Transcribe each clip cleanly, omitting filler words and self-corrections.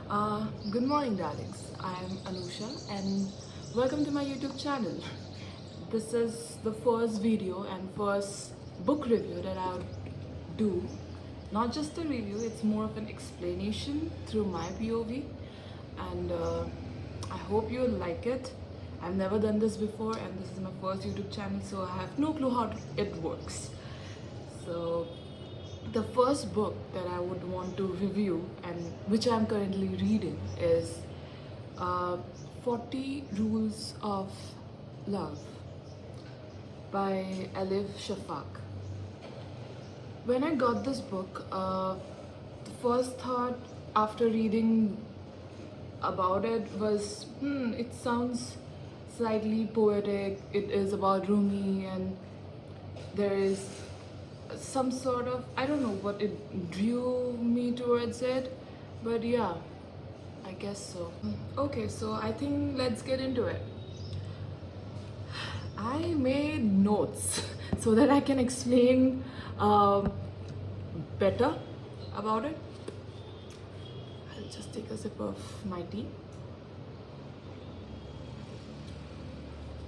Good morning, darlings. I'm Anusha, and welcome to my YouTube channel. This is the first video and first book review that I'll do. Not just a review, it's more of an explanation through my POV, and I hope you'll like it. I've never done this before, and this is my first YouTube channel, so I have no clue how it works. So the first book that I would want to review and which I'm currently reading is uh, 40 Rules of Love by Elif Shafak. When I got this book, the first thought after reading about it was, it sounds slightly poetic. It is about Rumi, and there is some sort of, I don't know what it drew me towards it, but yeah, I guess so. Okay, so I think let's get into it. I made notes so that I can explain better about it. I'll just take a sip of my tea.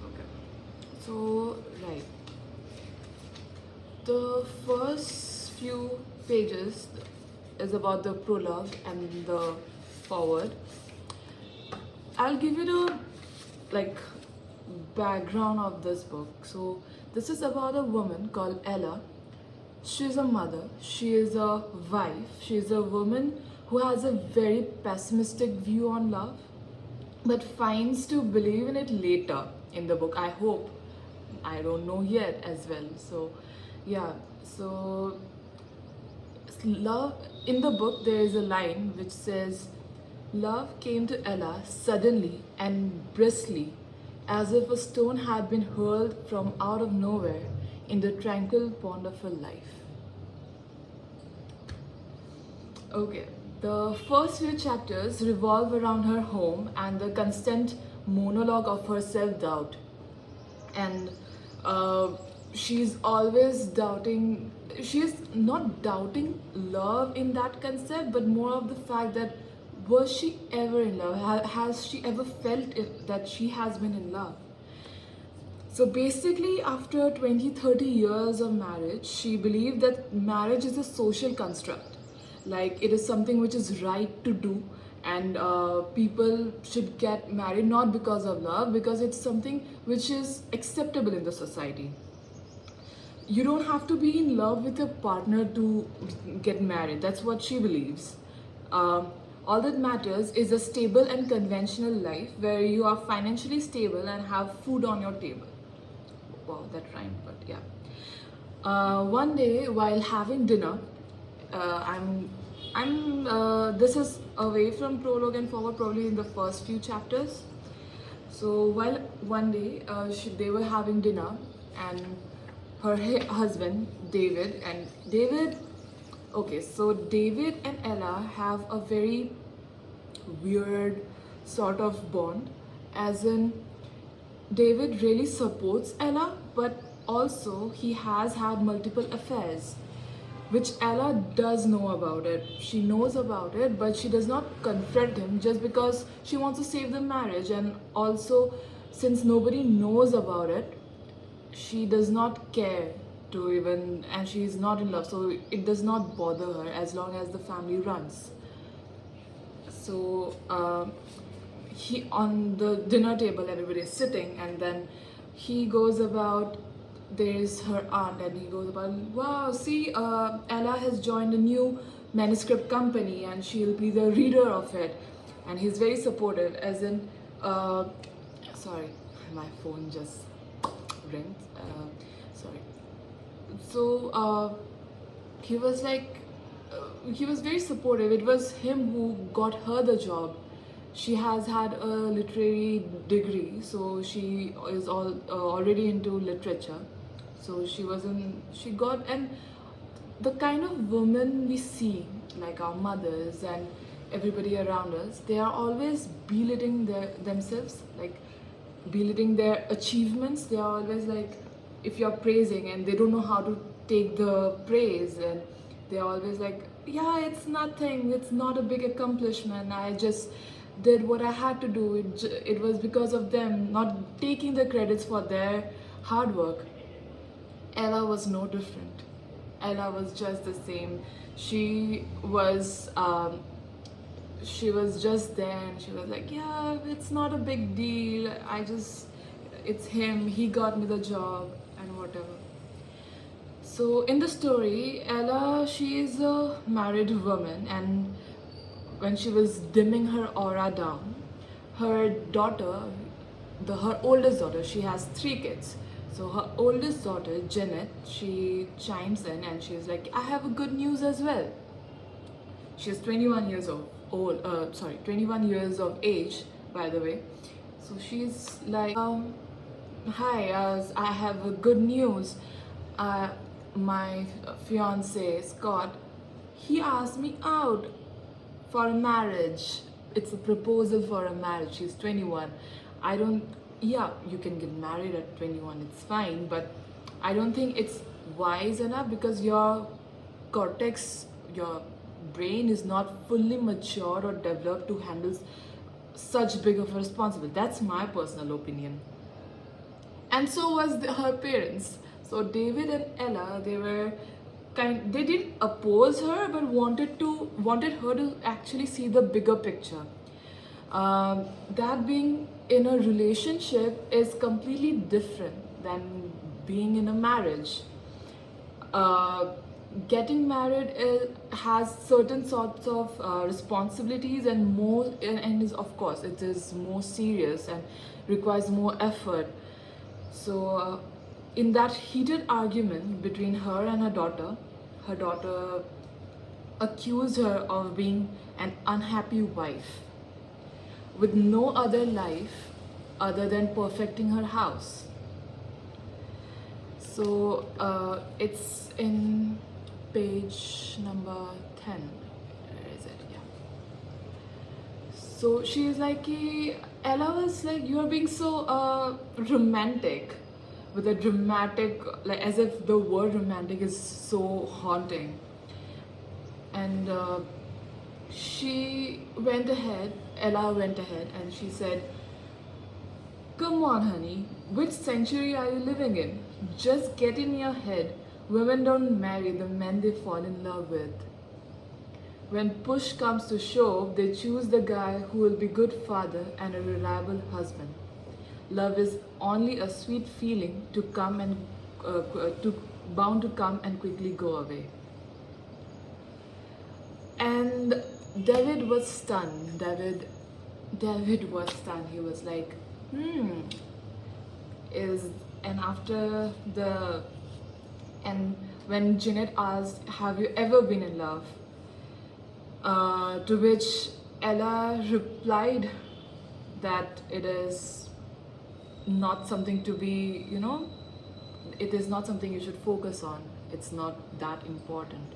Okay, so right, the first few pages is about the prologue and the forward. I'll give you the like background of this book. So this is about a woman called Ella. She's a mother, she is a wife, she is a woman who has a very pessimistic view on love but finds to believe in it later in the book. I hope. I don't know yet as well. So yeah, so love, in the book there is a line which says, love came to Ella suddenly and briskly, as if a stone had been hurled from out of nowhere in the tranquil pond of her life. Okay, the first few chapters revolve around her home and the constant monologue of her self-doubt. And she's always doubting, she's not doubting love in that concept, but more of the fact that was she ever in love? Has she ever felt it, that she has been in love? So basically, after 20-30 years of marriage, she believed that marriage is a social construct. Like it is something which is right to do, and people should get married not because of love, because it's something which is acceptable in the society. You don't have to be in love with a partner to get married. That's what she believes. All that matters is a stable and conventional life where you are financially stable and have food on your table. Wow, that rhymed, but yeah. One day while having dinner, this is away from prologue and forward, probably in the first few chapters. So while one day they were having dinner, and her husband David, okay, so David and Ella have a very weird sort of bond, as in David really supports Ella, but also he has had multiple affairs, which Ella does know about it. She knows about it, but she does not confront him just because she wants to save the marriage. And also, since nobody knows about it, she does not care to even, and she is not in love, so it does not bother her as long as the family runs. So he, on the dinner table, everybody is sitting, and then he goes about, there's her aunt, and he goes about, wow, see, Ella has joined a new manuscript company and she'll be the reader of it. And he's very supportive, as in sorry, my phone just rings. Sorry. So he was like, he was very supportive. It was him who got her the job. She has had a literary degree, so she is already into literature. So she got, and the kind of women we see, like our mothers and everybody around us, they are always belittling themselves, like belittling their achievements. They are always like, if you're praising, and they don't know how to take the praise, and they're always like, yeah, it's nothing, it's not a big accomplishment, I just did what I had to do. It was because of them, not taking the credits for their hard work. Ella was no different. Ella was just the same. She was she was just there and she was like, yeah, it's not a big deal. It's him. He got me the job and whatever. So in the story, Ella, she is a married woman, and when she was dimming her aura down, her daughter, her oldest daughter, she has 3 kids. So her oldest daughter, Janet, she chimes in and she's like, I have a good news as well. She's 21 years old, 21 years of age, by the way. So she's like, hi, I have a good news. My fiance, Scott, he asked me out for a marriage. It's a proposal for a marriage. She's 21. I don't, yeah, you can get married at 21, it's fine, but I don't think it's wise enough because your cortex, your brain is not fully mature or developed to handle such big of a responsibility. That's my personal opinion. And so was her parents. So David and Ella, they didn't oppose her, but wanted her to actually see the bigger picture. That being in a relationship is completely different than being in a marriage. Getting married has certain sorts of responsibilities and is, of course, it is more serious and requires more effort. So in that heated argument between her and her daughter accused her of being an unhappy wife with no other life other than perfecting her house. So it's in page number 10. Where is it? Yeah. So she is like, Ella was like, you are being so romantic, with a dramatic, like as if the word romantic is so haunting. And Ella went ahead and she said, come on, honey, which century are you living in? Just get in your head. Women don't marry the men they fall in love with. When push comes to shove, they choose the guy who will be good father and a reliable husband. Love is only a sweet feeling bound to come and quickly go away. And David was stunned. David was stunned. He was like, and when Janet asked, have you ever been in love? To which Ella replied that it is not something to be, it is not something you should focus on. It's not that important.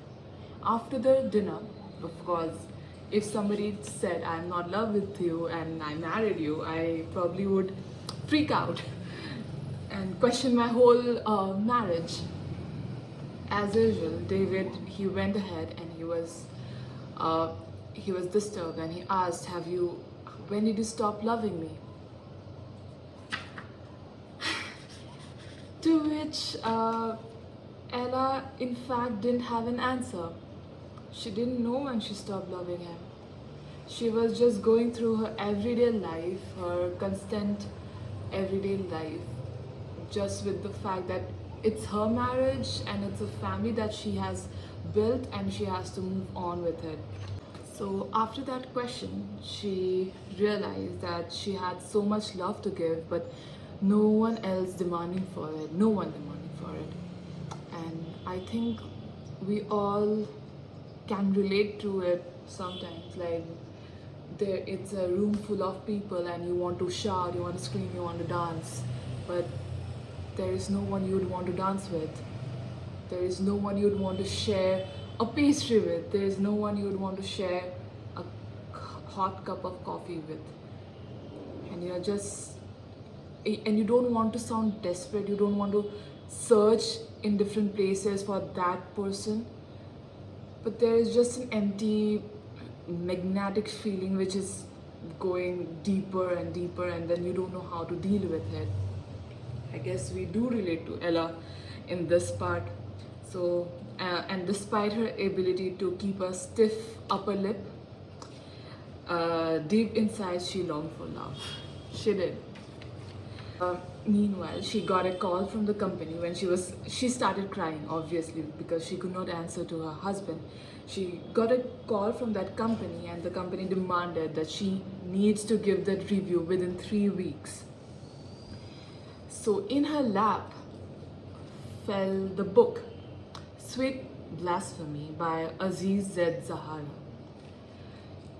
After the dinner, of course, if somebody said, I'm not in love with you and I married you, I probably would freak out and question my whole marriage. As usual, David, he went ahead and he was disturbed and he asked, when did you stop loving me? To which Ella, in fact, didn't have an answer. She didn't know when she stopped loving him. She was just going through her everyday life, her constant everyday life, just with the fact that it's her marriage and it's a family that she has built and she has to move on with it. So after that question, she realized that she had so much love to give, but no one else demanding for it, no one demanding for it. And I think we all can relate to it sometimes, like it's a room full of people and you want to shout, you want to scream, you want to dance, but there is no one you would want to dance with. There is no one you would want to share a pastry with. There is no one you would want to share a hot cup of coffee with. And you don't want to sound desperate. You don't want to search in different places for that person. but there is just an empty magnetic feeling which is going deeper and deeper, and then you don't know how to deal with it. I guess we do relate to Ella in this part. So, and despite her ability to keep a stiff upper lip, deep inside she longed for love. She did. Meanwhile, she got a call from the company when she started crying, obviously, because she could not answer to her husband. She got a call from that company, and the company demanded that she needs to give that review within 3 weeks. So in her lap fell the book Sweet Blasphemy by Aziz Z. Zahara.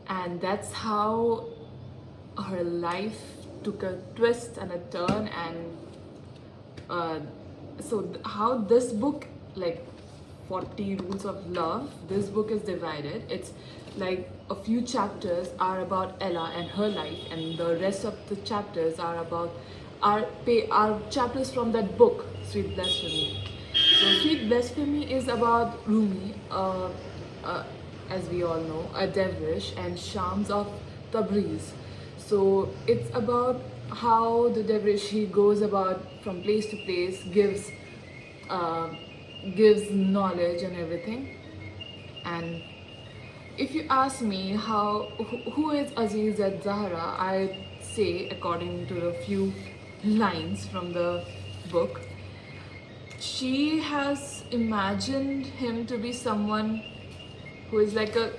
And that's how her life took a twist and a turn, and how this book, like 40 Rules of Love, this book is divided. It's like a few chapters are about Ella and her life, and the rest of the chapters are about are chapters from that book, Sweet Blasphemy. So Sweet Blasphemy is about Rumi, as we all know, a dervish, and Shams of Tabriz. So it's about how the dervish, he goes about from place to place, gives knowledge and everything. And if you ask me who is Aziz at Zahra, I say, according to the few lines from the book, she has imagined him to be someone who is a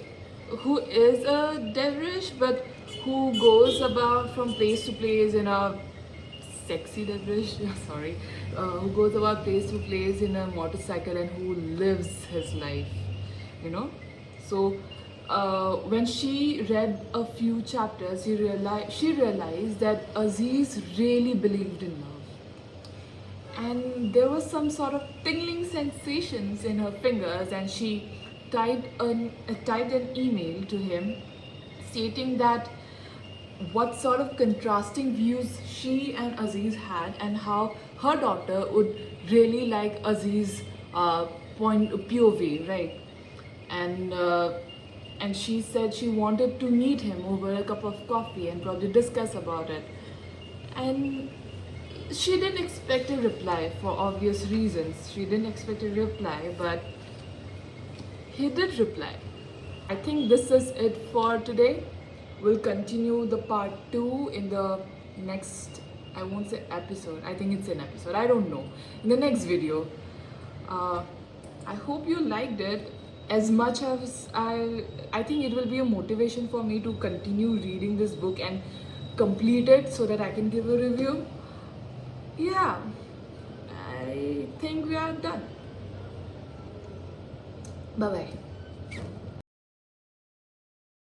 dervish, but who goes about from place to place in a sexy dervish, sorry, who goes about place to place in a motorcycle and who lives his life, you know. So when she read a few chapters, she realized that Aziz really believed in love, and there was some sort of tingling sensations in her fingers, and she typed an email to him stating that what sort of contrasting views she and Aziz had, and how her daughter would really like Aziz's POV, right? And she said she wanted to meet him over a cup of coffee and probably discuss about it. And she didn't expect a reply for obvious reasons. She didn't expect a reply, but he did reply. I think this is it for today. We'll continue the part 2 in the next, I won't say episode, I think it's an episode, I don't know, in the next video. I hope you liked it as much as I think it will be a motivation for me to continue reading this book and complete it so that I can give a review. Yeah, I think we are done. Bye bye.